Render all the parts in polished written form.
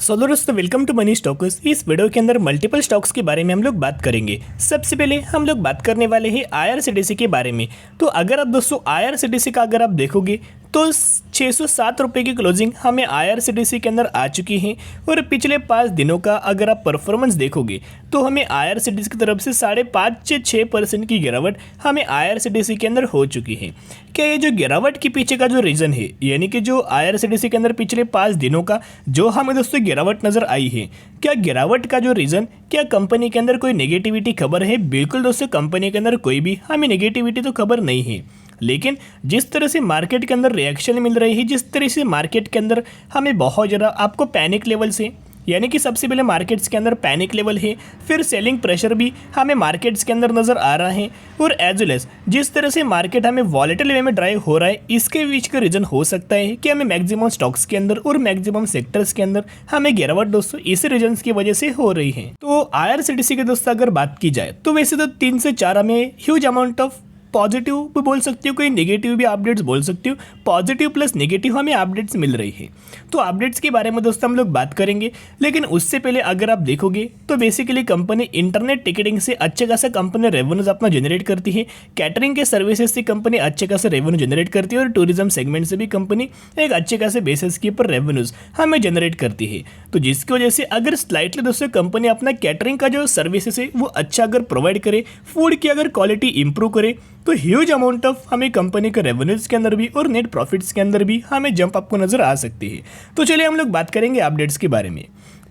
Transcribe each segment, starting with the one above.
दोस्तों welcome to money stocks. इस video के अंदर मल्टीपल स्टॉक्स के बारे में हम लोग बात करेंगे। सबसे पहले हम लोग बात करने वाले हैं आईआरसीटीसी के बारे में। तो अगर आप दोस्तों आईआरसीटीसी का अगर आप देखोगे तो 607 रुपये की क्लोजिंग हमें आईआरसीटीसी के अंदर आ चुकी है। और पिछले 5 दिनों का अगर आप परफॉर्मेंस देखोगे तो हमें आईआरसीटीसी की तरफ से 5.5 से 6% की गिरावट हमें आईआरसीटीसी के अंदर हो चुकी है। क्या ये जो गिरावट के पीछे का जो रीज़न है, यानी कि जो आईआरसीटीसी के अंदर पिछले 5 दिनों का जो हमें दोस्तों गिरावट नज़र आई है, क्या गिरावट का जो रीज़न, क्या कंपनी के अंदर कोई नेगेटिविटी खबर है? बिल्कुल दोस्तों, कंपनी के अंदर कोई भी हमें नेगेटिविटी तो खबर नहीं है। लेकिन जिस तरह से मार्केट के अंदर रिएक्शन मिल रही है, जिस तरह से मार्केट के अंदर हमें बहुत ज़्यादा आपको पैनिक लेवल से, यानी कि सबसे पहले मार्केट्स के अंदर पैनिक लेवल है, फिर सेलिंग प्रेशर भी हमें मार्केट्स के अंदर नज़र आ रहा है, और एज वेल एज जिस तरह से मार्केट हमें वॉलेटिल वे में ड्राइव हो रहा है, इसके बीच का रीज़न हो सकता है कि हमें मैक्सिमम स्टॉक्स के अंदर और मैक्सिमम सेक्टर्स के अंदर हमें गिरावट दोस्तों इसी रीजन की वजह से हो रही है। तो आईआरसीटीसी के दोस्तों अगर बात की जाए तो वैसे तो 3 से 4 हमें ह्यूज अमाउंट ऑफ पॉजिटिव भी बोल सकते हो, कोई नेगेटिव भी अपडेट्स बोल सकते हो। पॉजिटिव प्लस नेगेटिव हमें अपडेट्स मिल रही है। तो अपडेट्स के बारे में दोस्तों हम लोग बात करेंगे, लेकिन उससे पहले अगर आप देखोगे तो बेसिकली कंपनी इंटरनेट टिकटिंग से अच्छे खासा कंपनी रेवेन्यूज अपना जनरेट करती है। कैटरिंग के सर्विसेज से कंपनी अच्छे खासे रेवेन्यू जनरेट करती है, और टूरिज्म सेगमेंट से भी कंपनी एक अच्छे खासे बेसिस के ऊपर रेवेन्यूज हमें जनरेट करती है। तो जिसकी वजह से अगर स्लाइटली दोस्तों कंपनी अपना कैटरिंग का जो सर्विसेज है वो अच्छा अगर प्रोवाइड करे, फूड की अगर क्वालिटी इंप्रूव करे, तो ह्यूज अमाउंट ऑफ हमें कंपनी के रेवेन्यूज के अंदर भी और नेट प्रॉफिट्स के अंदर भी हमें जंप आपको नजर आ सकती है। तो चलिए हम लोग बात करेंगे अपडेट्स के बारे में।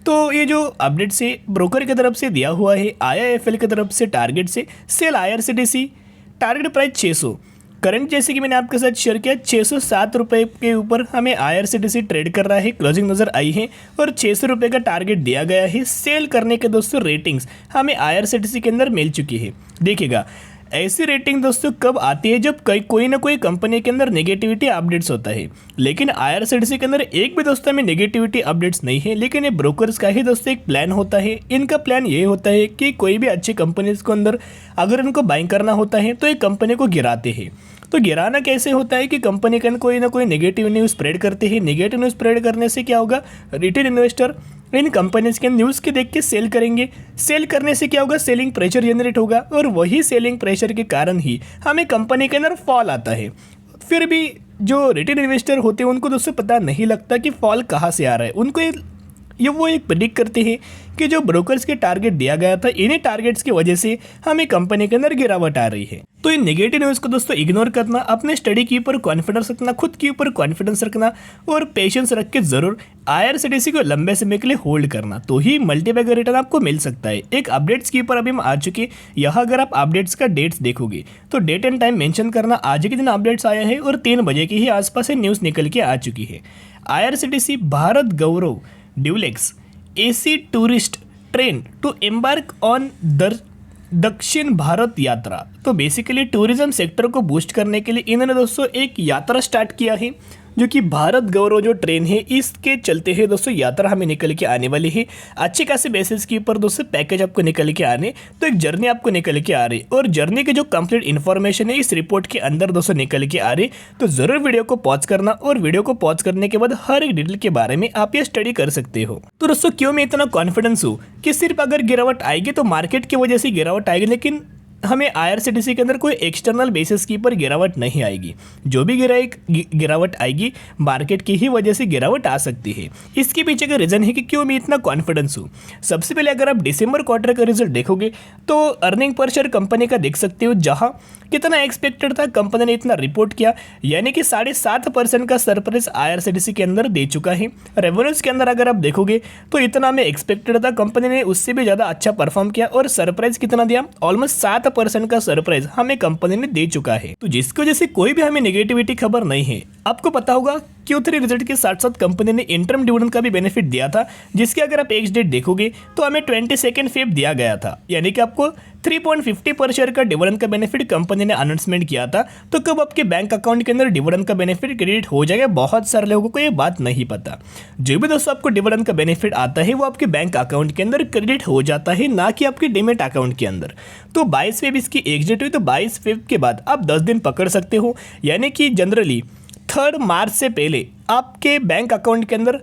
तो ये जो अपडेट्स है ब्रोकर की तरफ से दिया हुआ है, आईआईएफएल की तरफ से टारगेट से sell IRCTC target price 600, current जैसे कि मैंने आपके साथ शेयर किया 607 रुपये के ऊपर हमें आईआरसीटीसी ट्रेड कर रहा है, क्लोजिंग नज़र आई है, और 600 रुपये का टारगेट दिया गया है। सेल करने के दोस्तों रेटिंग्स हमें आईआरसीटीसी के अंदर मिल चुकी है। देखिएगा ऐसी रेटिंग दोस्तों कब आती है, जब कोई ना कोई कंपनी के अंदर नेगेटिविटी अपडेट्स होता है। लेकिन आईआरसीटीसी के अंदर एक भी दोस्तों में नेगेटिविटी अपडेट्स नहीं है, लेकिन ये ब्रोकर्स का ही दोस्तों एक प्लान होता है। इनका प्लान ये होता है कि कोई भी अच्छी कंपनीज को अंदर अगर इनको बाइंग करना होता है तो एक कंपनी को गिराते हैं। तो गिराना कैसे होता है कि कंपनी के अंदर कोई ना कोई नेगेटिव न्यूज़ स्प्रेड करते हैं। नेगेटिव न्यूज़ स्प्रेड करने से क्या होगा, रिटेल इन्वेस्टर इन कंपनीज के न्यूज़ के देख के सेल करेंगे। सेल करने से क्या होगा, सेलिंग प्रेशर जनरेट होगा, और वही सेलिंग प्रेशर के कारण ही हमें कंपनी के अंदर फॉल आता है। फिर भी जो रिटेल इन्वेस्टर होते हैं उनको दोस्तों पता नहीं लगता कि फॉल कहाँ से आ रहा है। उनको ये वो एक प्रेडिक्ट करते हैं कि जो ब्रोकर्स के टारगेट दिया गया था, इन्हीं टारगेट्स की वजह से हमें कंपनी के अंदर गिरावट आ रही है। तो इन नेगेटिव न्यूज़ को दोस्तों इग्नोर करना, अपने स्टडी के ऊपर कॉन्फिडेंस रखना, खुद के ऊपर कॉन्फिडेंस रखना, और पेशेंस रख के जरूर आईआरसीटीसी को लंबे समय के लिए होल्ड करना, तो ही मल्टीबैगर रिटर्न आपको मिल सकता है। एक अपडेट्स के ऊपर अभी हम आ चुके, यहाँ अगर आप अपडेट्स का डेट्स देखोगे तो डेट एंड टाइम मेंशन करना, आज के दिन अपडेट्स आया है और 3 बजे के ही आसपास से न्यूज़ निकल के आ चुकी है। IRCTC Bharat Gaurav deluxe AC tourist train to embark on Dakshin Bharat Yatra. तो बेसिकली टूरिज्म सेक्टर को बूस्ट करने के लिए इन्होंने दोस्तों एक यात्रा स्टार्ट किया है, जो कि भारत गौरव जो ट्रेन है इसके चलते हैं दोस्तों यात्रा हमें निकल के आने वाली है। अच्छे खासे बेसिस के ऊपर दोस्तों पैकेज आपको निकल के आने, तो एक जर्नी आपको निकल के आ रही, और जर्नी की जो कंप्लीट इन्फॉर्मेशन है इस रिपोर्ट के अंदर दोस्तों निकल के आ रही। तो ज़रूर वीडियो को पॉज करना, और वीडियो को पॉज करने के बाद हर एक डिटेल के बारे में आप ये स्टडी कर सकते हो। तो दोस्तों क्यों मैं इतना कॉन्फिडेंस हूँ कि सिर्फ अगर गिरावट आएगी तो मार्केट की वजह से गिरावट आएगी, लेकिन हमें आईआरसीटीसी के अंदर कोई एक्सटर्नल बेसिस के ऊपर गिरावट नहीं आएगी। जो भी गिरावट आएगी मार्केट की ही वजह से गिरावट आ सकती है। इसके पीछे का रीज़न है कि क्यों मैं इतना कॉन्फिडेंस हूँ। सबसे पहले अगर आप दिसंबर क्वार्टर का रिजल्ट देखोगे तो अर्निंग पर शेयर कंपनी का देख सकते हो, जहाँ कितना एक्सपेक्टेड था कंपनी ने इतना रिपोर्ट किया, यानी कि 7.5% का सरप्राइज आईआरसीटीसी के अंदर दे चुका है। रेवेन्यूज के अंदर अगर आप देखोगे तो इतना में एक्सपेक्टेड था, कंपनी ने उससे भी ज़्यादा अच्छा परफॉर्म किया, और सरप्राइज कितना दिया, ऑलमोस्ट 7% का सरप्राइज हमें कंपनी ने दे चुका है। तो जिसकी वजह से कोई भी हमें नेगेटिविटी खबर नहीं है। आपको पता होगा Q3 रिजल्ट के साथ साथ कंपनी ने इंटरम डिविडेंड का भी बेनिफिट दिया था, जिसके अगर आप एक्स डेट देखोगे तो हमें 22 फेब दिया गया था, यानी कि आपको 3.50 पर शेयर का डिविडेंड का बेनिफिट कंपनी ने अनाउंसमेंट किया था। तो कब आपके बैंक अकाउंट के अंदर डिविडेंड का बेनिफिट क्रेडिट हो जाएगा, बहुत सारे लोगों को ये बात नहीं पता। जो भी दोस्तों आपको डिविडेंड का बेनिफिट आता है वो आपके बैंक अकाउंट के अंदर क्रेडिट हो जाता है, ना कि आपके डीमैट अकाउंट के अंदर। तो 22 फेब इसकी एक्स डेट हुई, तो 22 फेब के बाद आप 10 दिन पकड़ सकते हो, यानी कि जनरली 3 मार्च से पहले आपके बैंक अकाउंट के अंदर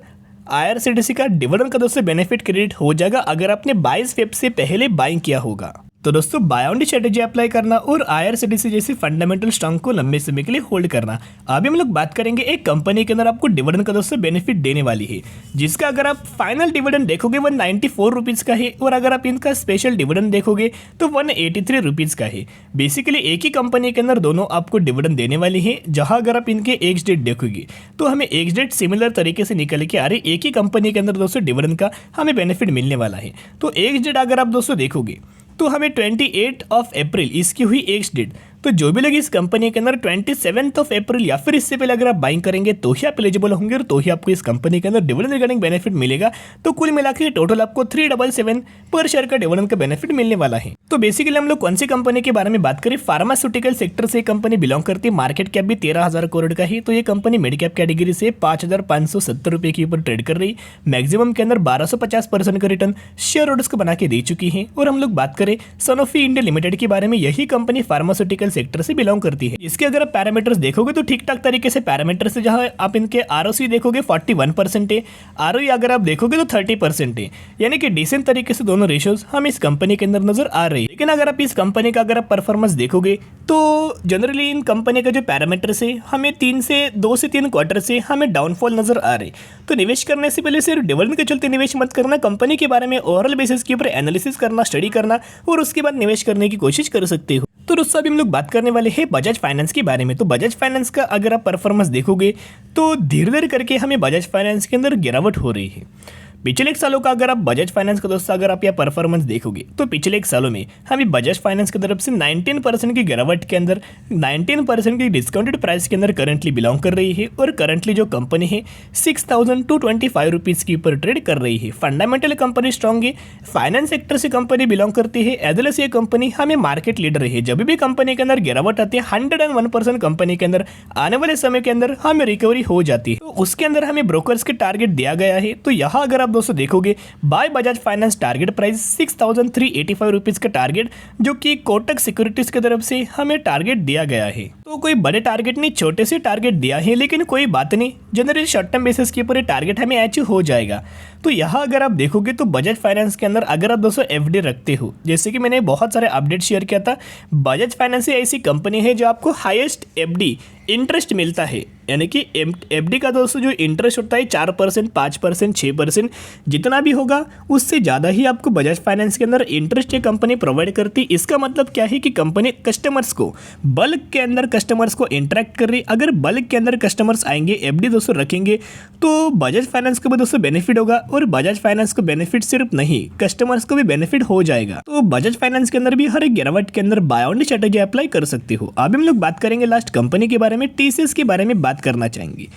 IRCTC का डिविडेंड का दोस्तों बेनिफिट क्रेडिट हो जाएगा अगर आपने 22 फेब से पहले बाइंग किया होगा। तो दोस्तों buy on the strategy apply करना और IRCTC जैसी फंडामेंटल स्टॉक को लंबे समय के लिए होल्ड करना। अभी हम लोग बात करेंगे एक कंपनी के अंदर आपको डिविडेंड का दोस्तों बेनिफिट देने वाली है, जिसका अगर आप फाइनल डिविडेंड देखोगे 194 रुपीज़ का है और अगर आप इनका स्पेशल डिविडेंड देखोगे तो 183 रुपीज़ का है। बेसिकली एक ही कंपनी के अंदर दोनों आपको डिविडेंड देने वाली है, जहां अगर आप इनके एक्स डेट देखोगे तो हमें एक्स डेट सिमिलर तरीके से निकल के आ रही, एक ही कंपनी के अंदर दोस्तों डिविडेंड का हमें बेनिफिट मिलने वाला है। तो एक्स डेट अगर आप दोस्तों देखोगे तो हमें 28 अप्रैल इसकी हुई एक्स डेट। तो जो भी लोग इस कंपनी के अंदर 27 अप्रैल या फिर इससे पहले अगर आप बाइंग करेंगे तो ही आप एलिजिबल होंगे और तो ही आपको इस कंपनी के अंदर डिविडेंड रिगार्डिंग बेनिफिट मिलेगा। तो कुल मिलाकर टोटल आपको 377 पर शेयर का डिविडेंड का बेनिफिट मिलने वाला है। तो बेसिकली हम लोग कौन सी कंपनी के बारे में बात करें, फार्मास्यूटिकल सेक्टर से कंपनी बिलोंग करती है, मार्केट कैप भी 13,000 करोड़ का है। तो ये कंपनी मिड कैप कैटेगरी से 5,570 रुपये के ऊपर ट्रेड कर रही, मैक्सिमम के अंदर 1250% का रिटर्न शेयर होल्डर्स को बना के दे चुकी है। और हम लोग बात करें सनोफी इंडिया लिमिटेड के बारे में, यही कंपनी फार्मास्यूटिकल सेक्टर से बिलोंग करती है। इसके अगर आप पैरामीटर्स देखोगे तो ठीक ठाक तरीके से पैरामीटर्स है, जहां आप इनके ROC देखोगे 41% है, ROE अगर आप देखोगे तो 30% है, यानी कि डिसेंट तरीके से दोनों रेशियोज हम इस कंपनी के अंदर नजर आ रही है। लेकिन अगर आप इस कंपनी का अगर आप परफॉर्मेंस देखोगे तो जनरली इन कंपनी का जो पैरामीटर्स है हमें 2 से 3 क्वार्टर से हमें डाउनफॉल नजर आ रही। तो निवेश करने से पहले सिर्फ डिविडेंड के चलते निवेश मत करना, कंपनी के बारे में ओवरऑल बेसिस के ऊपर एनालिसिस करना, स्टडी करना और उसके बाद निवेश करने की कोशिश कर सकते हो। तो दोस्तों अभी हम लोग बात करने वाले हैं बजाज फाइनेंस के बारे में। तो बजाज फाइनेंस का अगर आप परफॉर्मेंस देखोगे तो धीरे धीरे करके हमें बजाज फाइनेंस के अंदर गिरावट हो रही है। पिछले एक सालों का अगर आप बजाज फाइनेंस का दोस्तों अगर आप यह परफॉर्मेंस देखोगे तो पिछले एक सालों में हमें बजाज फाइनेंस की तरफ से 19% की गिरावट के अंदर 19% की डिस्काउंटेड प्राइस के अंदर करंटली बिलोंग कर रही है। और करंटली जो कंपनी है 6,225 रुपीज़ के ऊपर ट्रेड कर रही है। फंडामेंटल कंपनी स्ट्रॉन्ग है, फाइनेंस सेक्टर से कंपनी बिलोंग करती है, एज वेल एज ये कंपनी हमें मार्केट लीडर है। जब भी कंपनी के अंदर गिरावट आती है 101% कंपनी के अंदर आने वाले समय के अंदर हमें रिकवरी हो जाती है। तो उसके अंदर हमें ब्रोकर्स के टारगेट दिया गया है। तो यहाँ अगर आप दोस्तों देखोगे buy Bajaj finance target price 6,385 rupees का टारगेट, जो कि कोटक सिक्योरिटीज की तरफ से हमें टारगेट दिया गया है। तो कोई बड़े टारगेट नहीं, छोटे से टारगेट दिया है, लेकिन कोई बात नहीं, जनरली शॉर्ट टर्म बेसिस के ऊपर टारगेट हमें अचीव हो जाएगा। तो यहाँ अगर आप देखोगे तो बजाज फाइनेंस के अंदर अगर आप दोस्तों FD रखते हो, जैसे कि मैंने बहुत सारे अपडेट शेयर किया था, बजाज फाइनेंस ऐसी कंपनी है जो आपको हाईएस्ट FD इंटरेस्ट मिलता है, यानी कि FD का दोस्तों जो इंटरेस्ट होता है 4%, 5%, 6%, जितना भी होगा उससे ज़्यादा ही आपको बजाज फाइनेंस के अंदर इंटरेस्ट ये कंपनी प्रोवाइड करती। इसका मतलब क्या है कि कंपनी कस्टमर्स को बल्क के अंदर कस्टमर्स को इंटरेक्ट कर रही। अगर बल्क के अंदर कस्टमर्स आएंगे, FD दोस्तों रखेंगे, तो बजाज फाइनेंस को भी दोस्तों बेनिफिट होगा। और बजाज फाइनेंस को बेनिफिट सिर्फ नहीं, कस्टमर्स को भी बेनिफिट हो जाएगा। तो बजाज फाइनेंस के अंदर भी हर एक गिरावट के अंदर बाय ऑन स्ट्रेटेजी अप्लाई कर सकते हो। अभी हम लोग बात करेंगे लास्ट कंपनी के बारे में, TCS के बारे में बात करना चाहेंगे।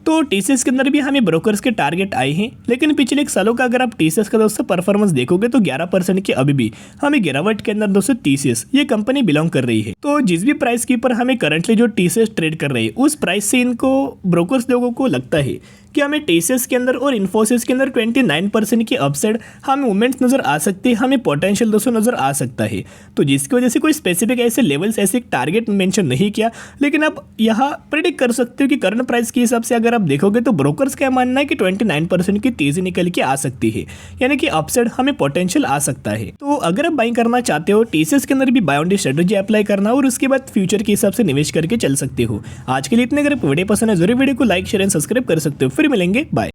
तो TCS के अंदर भी हमें ब्रोकर्स के टारगेट आए हैं, लेकिन पिछले एक सालों का अगर आप TCS का दोस्तों परफॉर्मेंस देखोगे तो 11% की अभी भी हमें गिरावट के अंदर दोस्तों TCS ये कंपनी बिलोंग कर रही है। तो जिस भी प्राइस के ऊपर हमें करंटली जो TCS ट्रेड कर रही है उस प्राइस से इनको ब्रोकर्स लोगों को लगता है कि हमें TCS के अंदर और इन्फोसिस के अंदर 29% की अपसाइड हमें मूवमेंट्स नजर आ सकती है, हमें पोटेंशियल दोस्तों नजर आ सकता है। तो जिसकी वजह से कोई स्पेसिफिक ऐसे लेवल्स, ऐसे टारगेट मेंशन नहीं किया, लेकिन आप यहाँ प्रेडिक्ट कर सकते हो कि करंट प्राइस के हिसाब से अगर आप देखोगे तो ब्रोकर्स का मानना है कि 29% की तेजी निकल के आ सकती है, यानी कि अपसाइड हमें पोटेंशियल आ सकता है। तो अगर आप बाइंग करना चाहते हो TCS के अंदर भी buy on the strategy apply करना और उसके बाद फ्यूचर के हिसाब से निवेश करके चल सकते हो। आज के लिए इतने, अगर वीडियो पसंद है जरूर वीडियो को लाइक, शेयर एंड सब्सक्राइब कर सकते हो। फिर मिलेंगे, बाय।